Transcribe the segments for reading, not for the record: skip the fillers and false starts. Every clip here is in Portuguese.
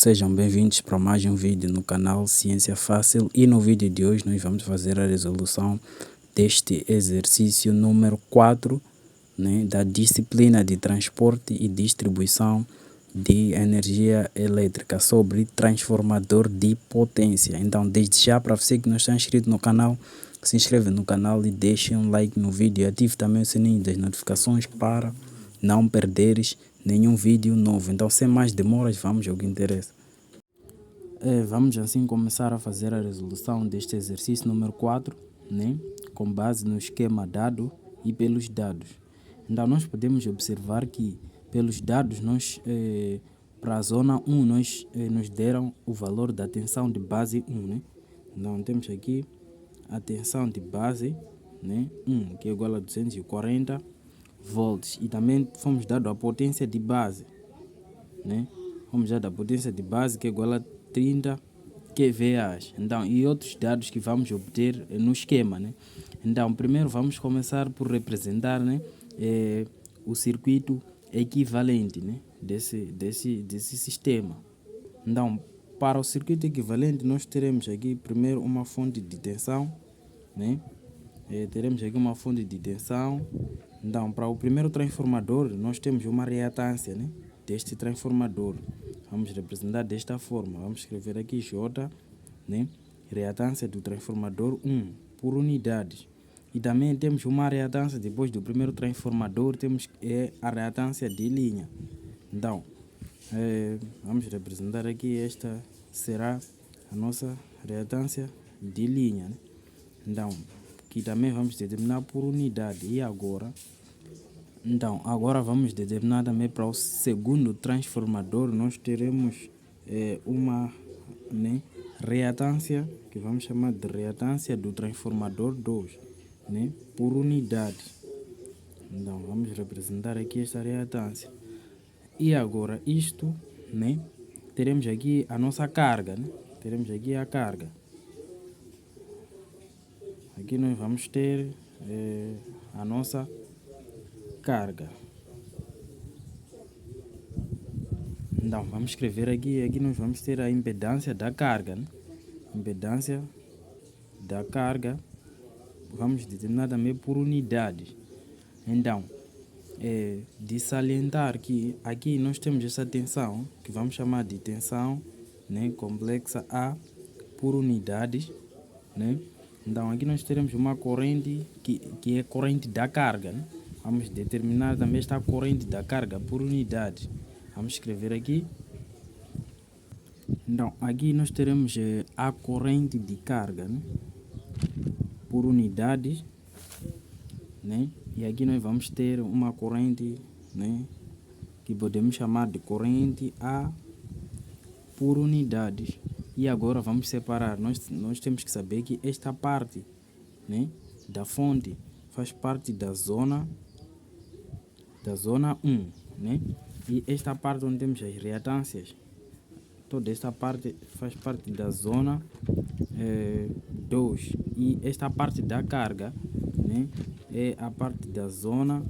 Sejam bem-vindos para mais um vídeo no canal Ciência Fácil, e no vídeo de hoje nós vamos fazer a resolução deste exercício número 4, da disciplina de transporte e distribuição de energia elétrica sobre transformador de potência. Então, desde já, para você que não está inscrito no canal, se inscreve no canal e deixe um like no vídeo e ative também o sininho das notificações para não perderes nenhum vídeo novo. Então, sem mais demoras, vamos ao que interessa. Vamos assim começar a fazer a resolução deste exercício número 4, com base no esquema dado e pelos dados. Então, nós podemos observar que pelos dados, para a zona 1, nos deram o valor da tensão de base 1. Então, temos aqui a tensão de base 1, que é igual a 240 volts. E também fomos dados a potência de base. Fomos dados a potência de base, que é igual a 30 kVA. Então, e outros dados que vamos obter no esquema. Então, primeiro vamos começar por representar o circuito equivalente desse sistema. Então, para o circuito equivalente, nós teremos aqui primeiro uma fonte de tensão. Teremos aqui uma fonte de tensão. Então, para o primeiro transformador, nós temos uma reatância deste transformador. Vamos representar desta forma. Vamos escrever aqui J, reatância do transformador 1 por unidades. E também temos uma reatância depois do primeiro transformador, temos a reatância de linha. Então, vamos representar aqui, esta será a nossa reatância de linha. Então, que também vamos determinar por unidade. E agora, agora vamos determinar também para o segundo transformador. Nós teremos uma reatância, que vamos chamar de reatância do transformador 2, por unidade. Então, vamos representar aqui esta reatância. E agora isto, teremos aqui a nossa carga, teremos aqui a carga. Aqui nós vamos ter a nossa carga. Então, vamos escrever aqui nós vamos ter a impedância da carga. Impedância da carga, vamos determinar também por unidades. Então, de salientar que aqui nós temos essa tensão, que vamos chamar de tensão complexa A por unidades. Então, aqui nós teremos uma corrente que é corrente da carga. Vamos determinar também esta corrente da carga por unidades. Vamos escrever aqui. Então, aqui nós teremos a corrente de carga por unidades. E aqui nós vamos ter uma corrente que podemos chamar de corrente A por unidades. E agora vamos separar. Nós temos que saber que esta parte da fonte faz parte da zona 1. E esta parte onde temos as reatâncias, toda esta parte faz parte da zona 2. E esta parte da carga é a parte da zona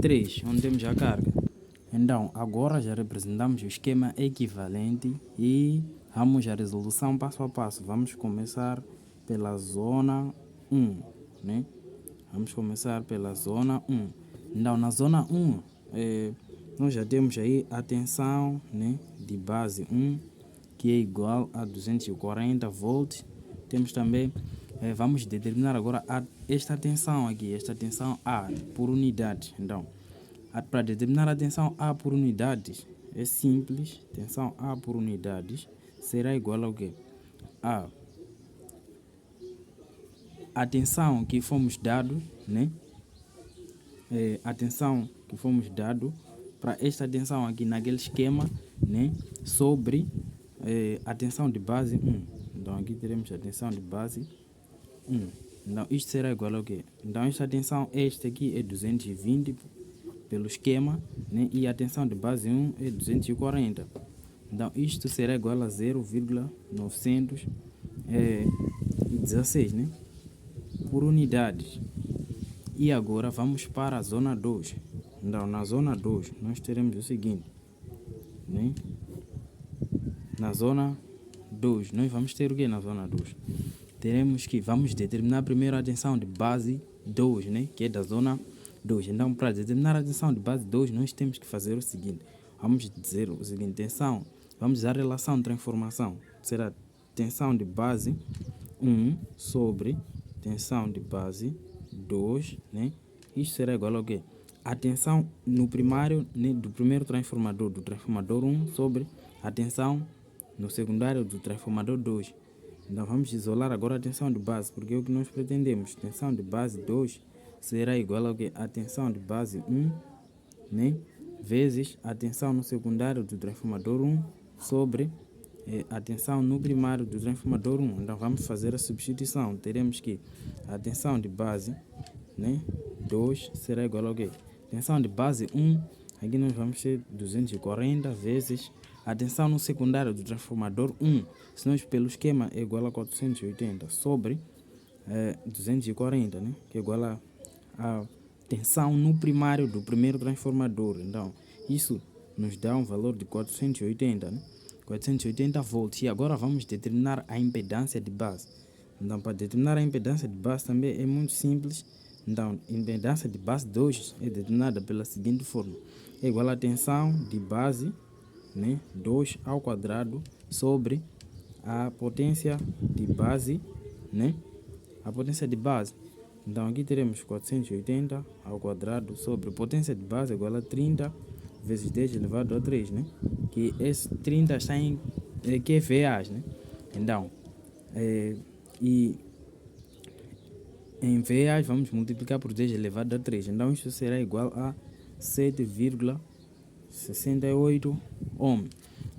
3, onde temos a carga. Então, agora já representamos o esquema equivalente e vamos à resolução passo a passo. Vamos começar pela zona 1. Vamos começar pela zona 1. Então, na zona 1, nós já temos aí a tensão de base 1, que é igual a 240 volts. Temos também, vamos determinar agora esta tensão aqui, esta tensão A por unidade. Então, para determinar a tensão A por unidades, é simples. Tensão A por unidades será igual ao quê? A tensão que fomos dado, a tensão que fomos dado para esta tensão aqui naquele esquema, sobre a tensão de base 1. Então, aqui teremos a tensão de base 1. Então, isto será igual ao quê? Então, esta tensão, esta aqui é 220 pelo esquema, e a tensão de base 1 é 240. Então, isto será igual a 0,916 por unidades. E agora vamos para a zona 2. Então, na zona 2, nós teremos o seguinte, na zona 2. Nós vamos ter o que na zona 2? Teremos que, vamos determinar primeiro a tensão de base 2, né? Que é da zona 2. Então, para determinar a tensão de base 2, nós temos que fazer o seguinte. Vamos dizer o seguinte, tensão, vamos usar a relação de transformação. Será tensão de base 1 sobre tensão de base 2, né? Isto será igual ao quê? A tensão no primário, né, do primeiro transformador, do transformador 1, sobre a tensão no secundário do transformador 2. Então vamos isolar agora a tensão de base, porque é o que nós pretendemos. Tensão de base 2 será igual ao que? A tensão de base 1, né, vezes a tensão no secundário do transformador 1 sobre a tensão no primário do transformador 1. Então vamos fazer a substituição. Teremos que a tensão de base, né, 2 será igual ao que? Tensão de base 1, aqui nós vamos ter 240 vezes a tensão no secundário do transformador 1, se nós pelo esquema é igual a 480 sobre 240, né, que é igual a tensão no primário do primeiro transformador. Então isso nos dá um valor de 480, né? 480 volts. E agora vamos determinar a impedância de base. Então, para determinar a impedância de base também é muito simples. Então, a impedância de base 2 é determinada pela seguinte forma. É igual a tensão de base, né, 2 ao quadrado sobre a potência de base, né, a potência de base. Então, aqui teremos 480 ao quadrado sobre a potência de base igual a 30 vezes 10 elevado a 3, né? Que esse 30 está em QVAs, né? Então, e em VAs vamos multiplicar por 10 elevado a 3. Então, isso será igual a 7,68 ohm.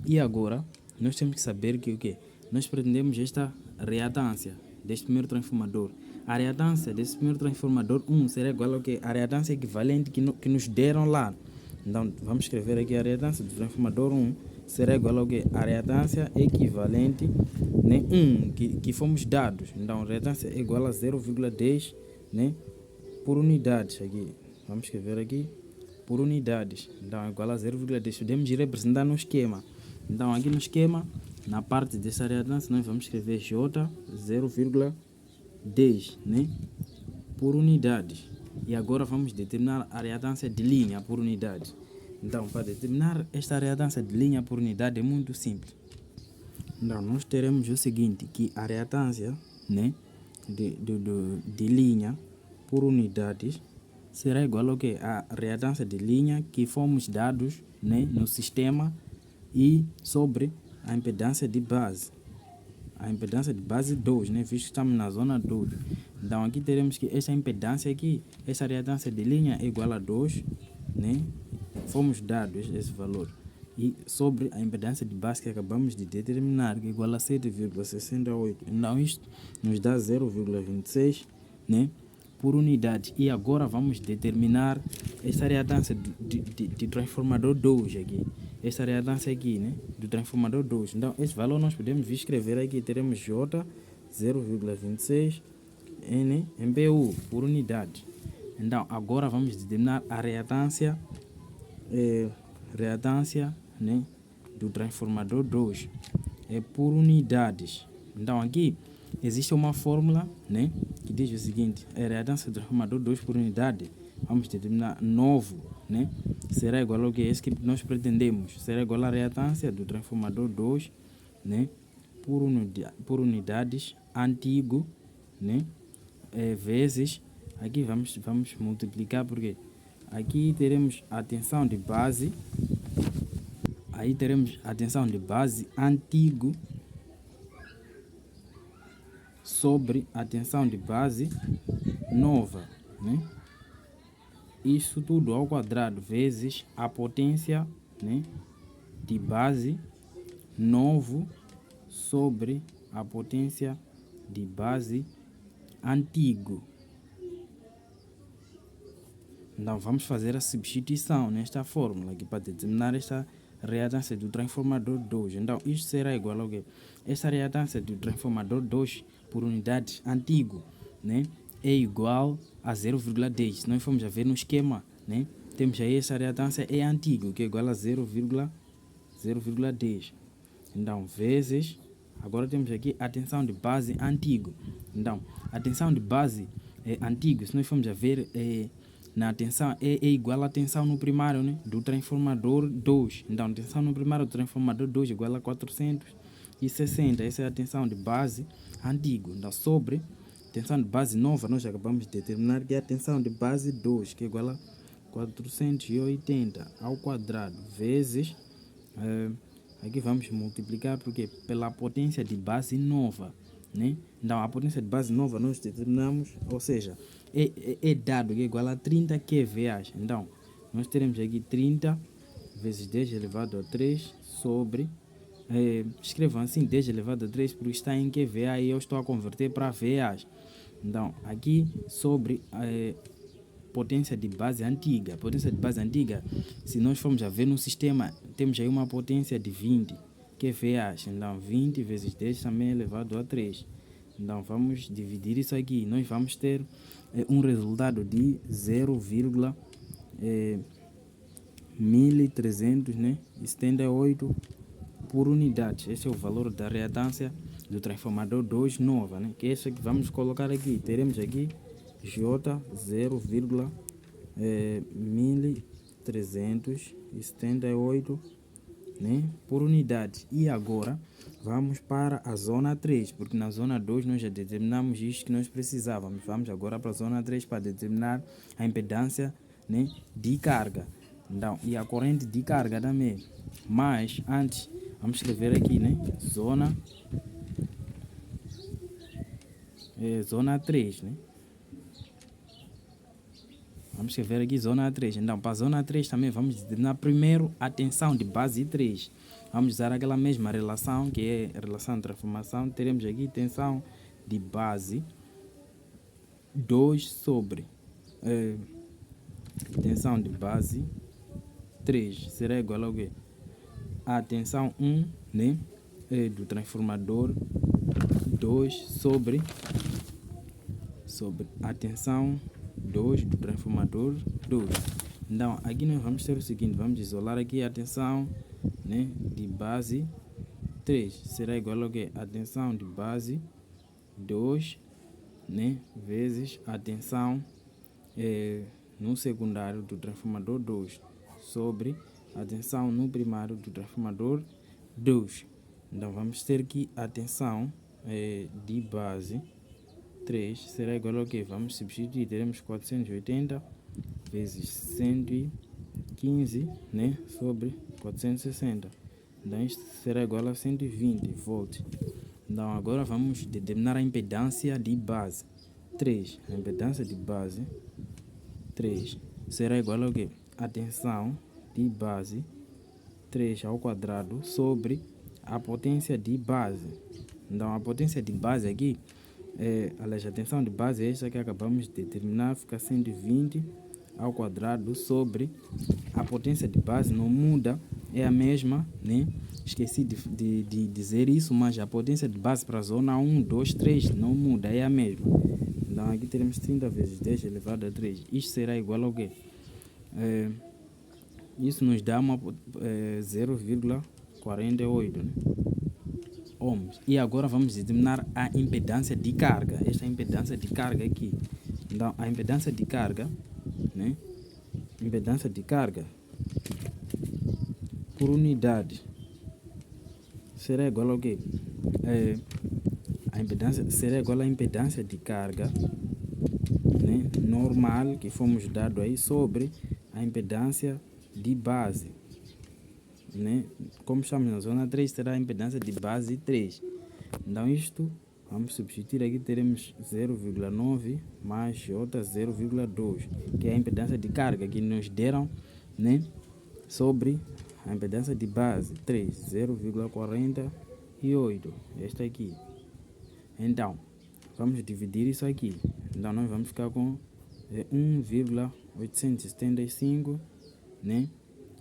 E agora, nós temos que saber que o quê? Nós pretendemos esta reatância deste primeiro transformador. A reatância desse primeiro transformador 1 será igual ao que? A reatância equivalente que nos deram lá. Então, vamos escrever aqui a reatância do transformador 1 será igual ao que? A reatância equivalente, né, 1 que fomos dados. Então, a reatância é igual a 0,10, né, por unidades. Aqui, vamos escrever aqui por unidades. Então, é igual a 0,10. Podemos representar no esquema. Então, aqui no esquema, na parte dessa reatância, nós vamos escrever J 0,10, né, por unidades. E agora vamos determinar a reatância de linha por unidade. Então, para determinar esta reatância de linha por unidade é muito simples. Então, nós teremos o seguinte, que a reatância, né, de linha por unidades será igual ao que? A reatância de linha que fomos dados, né, no sistema e sobre a impedância de base. A impedância de base 2, né, visto que estamos na zona 2. Então, aqui teremos que esta impedância aqui, essa reatância de linha é igual a 2, né? Fomos dados esse valor. E sobre a impedância de base que acabamos de determinar, que é igual a 7,68. Então, isto nos dá 0,26, né, por unidade. E agora vamos determinar essa reatância de transformador 2 aqui. Essa reatância aqui, né, do transformador 2. Então, esse valor nós podemos escrever aqui. Teremos J 0,26 N MPU por unidade. Então, agora vamos determinar a reatância, né, do transformador 2 por unidades. Então, aqui existe uma fórmula, né, que diz o seguinte: a reatância do transformador 2 por unidade, vamos determinar novo, né, será igual ao que esse que nós pretendemos, será igual à reatância do transformador 2, né, por unidades antigo, né, vezes, aqui vamos multiplicar, porque aqui teremos a tensão de base, aí teremos a tensão de base antigo sobre a tensão de base nova, né? Isso tudo ao quadrado vezes a potência, né, de base novo sobre a potência de base antigo. Então vamos fazer a substituição nesta fórmula aqui para determinar esta reatância do transformador 2. Então isto será igual ao que? Esta reatância do transformador 2 por unidade antigo, né, é igual a 0,10. Se nós formos a ver no esquema, né, temos aí essa reatância é antigo, que é igual a 0,10. Então, vezes, agora temos aqui a tensão de base antigo. Então, a tensão de base antigo, se nós formos a ver, na tensão é igual à tensão no primário, né, do transformador 2. Então, a tensão no primário do transformador 2 é igual a 460. Essa é a tensão de base antigo. Então, sobre tensão de base nova, nós acabamos de determinar que é a tensão de base 2, que é igual a 480 ao quadrado, vezes, aqui vamos multiplicar porque pela potência de base nova, né? Então, a potência de base nova nós determinamos, ou seja, é dado que é igual a 30 kVA. Então, nós teremos aqui 30 vezes 10 elevado a 3 sobre, escrevam assim 10 elevado a 3 porque está em kVA e eu estou a converter para VA. Então, aqui sobre potência de base antiga. Potência de base antiga, se nós formos a ver no sistema, temos aí uma potência de 20 kVA. Então, 20 vezes 10 também elevado a 3. Então, vamos dividir isso aqui. Nós vamos ter um resultado de 0,1300, né, 78 por unidade. Esse é o valor da reatância do transformador 2 nova, né? Que é isso que vamos colocar aqui. Teremos aqui J 0,1378, né, por unidade. E agora vamos para a zona 3, porque na zona 2 nós já determinamos isto que nós precisávamos. Vamos agora para a zona 3 para determinar a impedância, né, de carga. Então, e a corrente de carga também. Mas antes, vamos escrever aqui, né, zona 3, né? Vamos escrever aqui zona 3. Então, para a zona 3 também vamos determinar primeiro a tensão de base 3. Vamos usar aquela mesma relação, que é a relação de transformação. Teremos aqui tensão de base 2 sobre tensão de base 3. Será igual ao quê? A tensão 1, né, do transformador 2 sobre a tensão 2 do transformador 2. Então, aqui nós vamos ter o seguinte, vamos isolar aqui a tensão, né, de base 3. Será igual ao que? A tensão de base 2, né, vezes a tensão no secundário do transformador 2 sobre a tensão no primário do transformador 2. Então, vamos ter aqui a tensão de base 3 será igual ao que? Vamos substituir, teremos 480 vezes 115, né, sobre 460. Então, isto será igual a 120 volts. Então, agora vamos determinar a impedância de base 3. A impedância de base 3 será igual ao que? A tensão de base 3 ao quadrado sobre a potência de base. Então, a potência de base aqui, aliás, a tensão de base é esta que acabamos de determinar, fica 120 ao quadrado sobre a potência de base, não muda, é a mesma, né? Esqueci de dizer isso, mas a potência de base para a zona 1, 2, 3 não muda, é a mesma. Então, aqui teremos 30 vezes 10 elevado a 3. Isto será igual ao quê? Isso nos dá uma 0,48, né, ohms. E agora vamos determinar a impedância de carga. Esta impedância de carga aqui. Então, a impedância de carga, né, impedância de carga por unidade será igual ao quê? A impedância será igual à impedância de carga, né, normal que fomos dado aí sobre a impedância de base, né? Como estamos na zona 3, será a impedância de base 3. Então, isto vamos substituir aqui, teremos 0,9 mais J 0,2, que é a impedância de carga que nos deram, né, sobre a impedância de base 3, 0,48, esta aqui. Então, vamos dividir isso aqui. Então, nós vamos ficar com 1,875, né,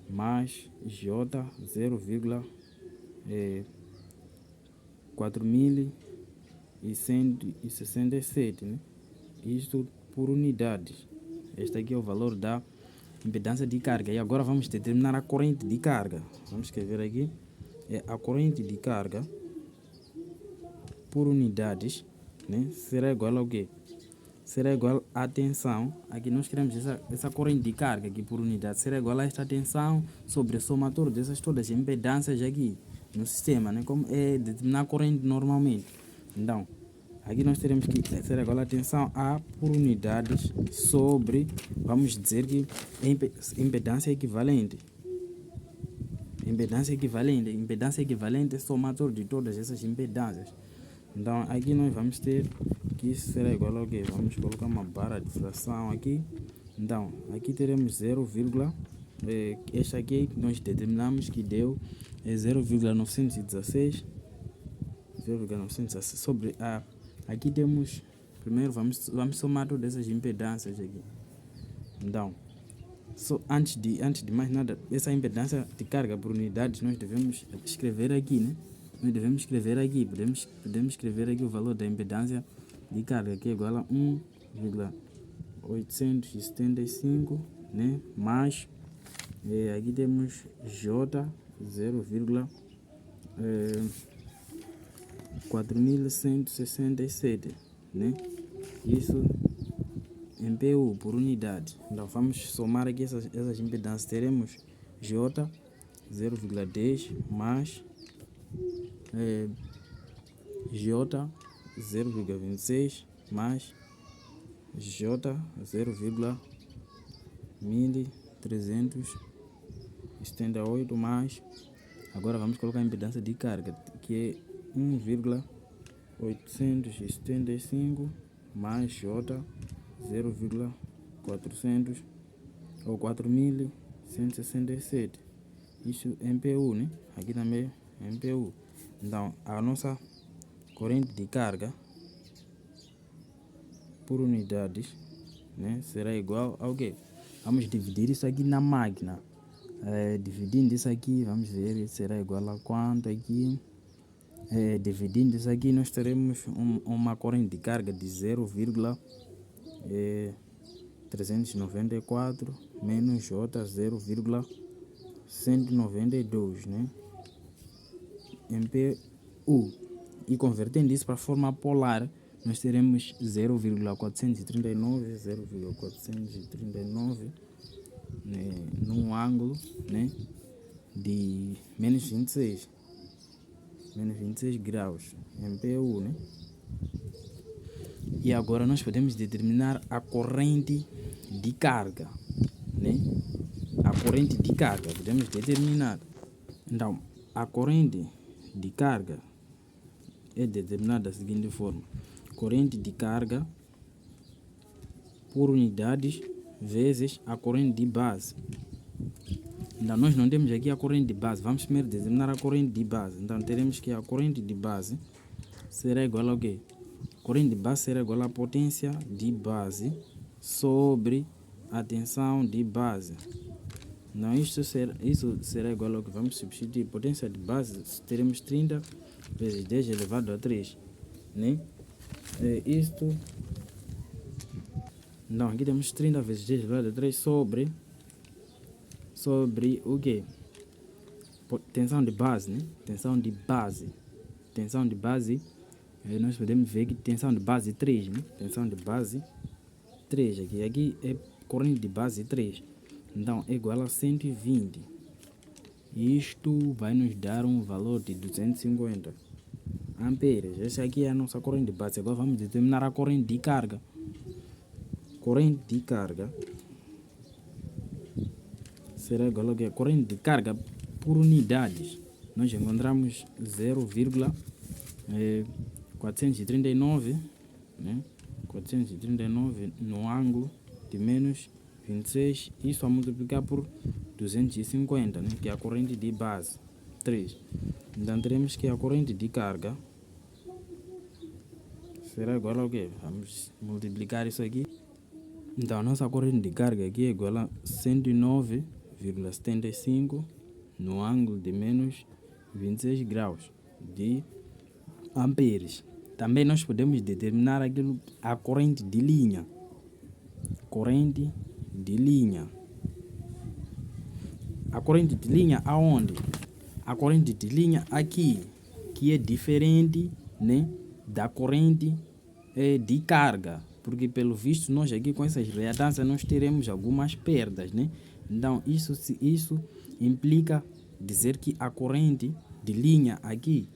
mais J 0,4167, né? Isto por unidades. Este aqui é o valor da impedância de carga. E agora vamos determinar a corrente de carga. Vamos escrever aqui a corrente de carga por unidades, né, será igual ao quê? Será igual à tensão. Aqui nós queremos essa corrente de carga aqui por unidade, será igual a esta tensão sobre o somatório dessas todas as impedâncias aqui no sistema, né, como é determinar a corrente normalmente. Então, aqui nós teremos que ser igual a tensão A por unidades sobre, vamos dizer que impedância equivalente. Impedância equivalente é somatório de todas essas impedâncias. Então, aqui nós vamos ter que isso será igual ao quê? Vamos colocar uma barra de fração aqui. Então, aqui teremos 0, esta aqui que nós determinamos que deu é 0,916 sobre A. Aqui temos, primeiro vamos somar todas essas impedâncias aqui. Então, antes de mais nada, essa impedância de carga por unidades nós devemos escrever aqui, né? Nós devemos escrever aqui, podemos escrever aqui o valor da impedância de carga, que é igual a 1,875, né? Mais, aqui temos J, 0,4167, né? Isso em PU por unidade. Então vamos somar aqui essas impedâncias. Teremos J 0,10 mais J 0,26 mais J 0,1378 mais. Agora vamos colocar a impedância de carga, que é 1,875 mais J 0,400 ou 4.167. Isso em PU, né? Aqui também é em PU. Então, a nossa corrente de carga por unidades, né, será igual ao quê? Vamos dividir isso aqui na máquina. Dividindo isso aqui, vamos ver, será igual a quanto aqui? Dividindo isso aqui, nós teremos uma corrente de carga de 0,394 menos J 0,192, né? Em PU. E convertendo isso para a forma polar, nós teremos 0,439, né, num ângulo, né, de menos 26 graus em PU, né? E agora nós podemos determinar a corrente de carga, né? A corrente de carga podemos determinar. Então, a corrente de carga é determinada da seguinte forma: corrente de carga por unidades vezes a corrente de base. Então, nós não temos aqui a corrente de base. Vamos primeiro determinar a corrente de base. Então, teremos que a corrente de base será igual ao quê? A corrente de base será igual à potência de base sobre a tensão de base. Não, isso será igual ao que vamos substituir. Potência de base teremos 30 vezes 10 elevado a 3, né? Isto. Não, aqui temos 30 vezes 10 elevado a 3 sobre o que? Tensão de base, né? Tensão de base, nós podemos ver que tensão de base 3, né? Tensão de base 3, aqui é corrente de base 3. Então, é igual a 120. Isto vai nos dar um valor de 250 amperes. Essa aqui é a nossa corrente de base. Agora vamos determinar a corrente de carga. Corrente de carga será igual a corrente de carga por unidades. Nós encontramos 0,439, né? 439 no ângulo de menos 26, isso a multiplicar por 250, né? Que é a corrente de base 3. Então teremos que a corrente de carga será igual ao quê? Vamos multiplicar isso aqui. Então a nossa corrente de carga aqui é igual a 109,75 no ângulo de menos 26 graus de amperes. Também nós podemos determinar a corrente de linha. Corrente de linha. A corrente de linha aonde? a corrente de linha aqui, que é diferente, né, da corrente de carga, porque pelo visto nós aqui com essas reatâncias nós teremos algumas perdas, né? Então isso implica dizer que a corrente de linha aqui,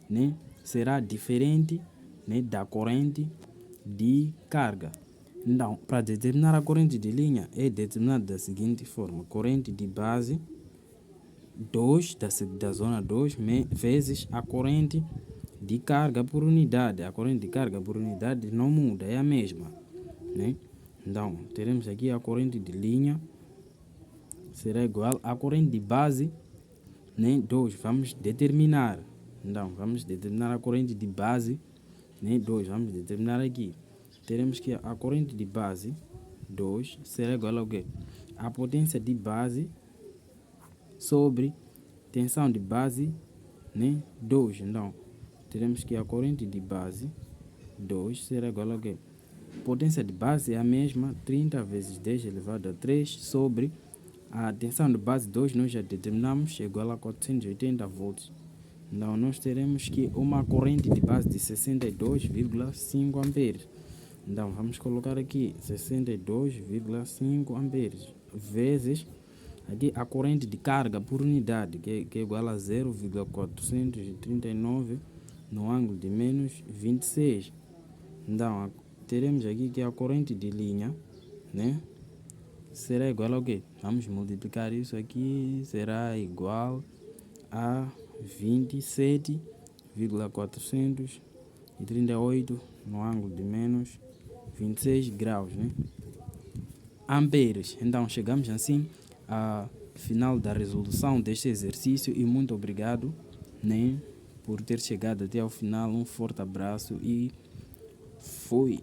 né, será diferente, né, da corrente de carga. Então, para determinar a corrente de linha é determinada da seguinte forma: corrente de base 2 da zona 2 vezes a corrente de carga por unidade. A corrente de carga por unidade não muda, é a mesma, né? Então, teremos aqui a corrente de linha será igual à corrente de base, né, 2. Vamos determinar. Então, vamos determinar a corrente de base, né, 2. Vamos determinar aqui. Teremos que a corrente de base 2 será igual ao quê? A potência de base sobre tensão de base, né, 2. Então, teremos que a corrente de base 2 será igual ao quê? Potência de base é a mesma, 30 vezes 10 elevado a 3 sobre a tensão de base 2, nós já determinamos, é igual a 480 volts. Então, nós teremos que uma corrente de base de 62,5 amperes. Então, vamos colocar aqui 62,5 amperes vezes aqui a corrente de carga por unidade, que é igual a 0,439 no ângulo de menos 26. Então, teremos aqui que a corrente de linha, né, será igual ao quê? Vamos multiplicar isso aqui, será igual a 27,438 no ângulo de menos 26 graus, né? Amperes. Então, chegamos assim ao final da resolução deste exercício e muito obrigado, né, por ter chegado até ao final. Um forte abraço e fui!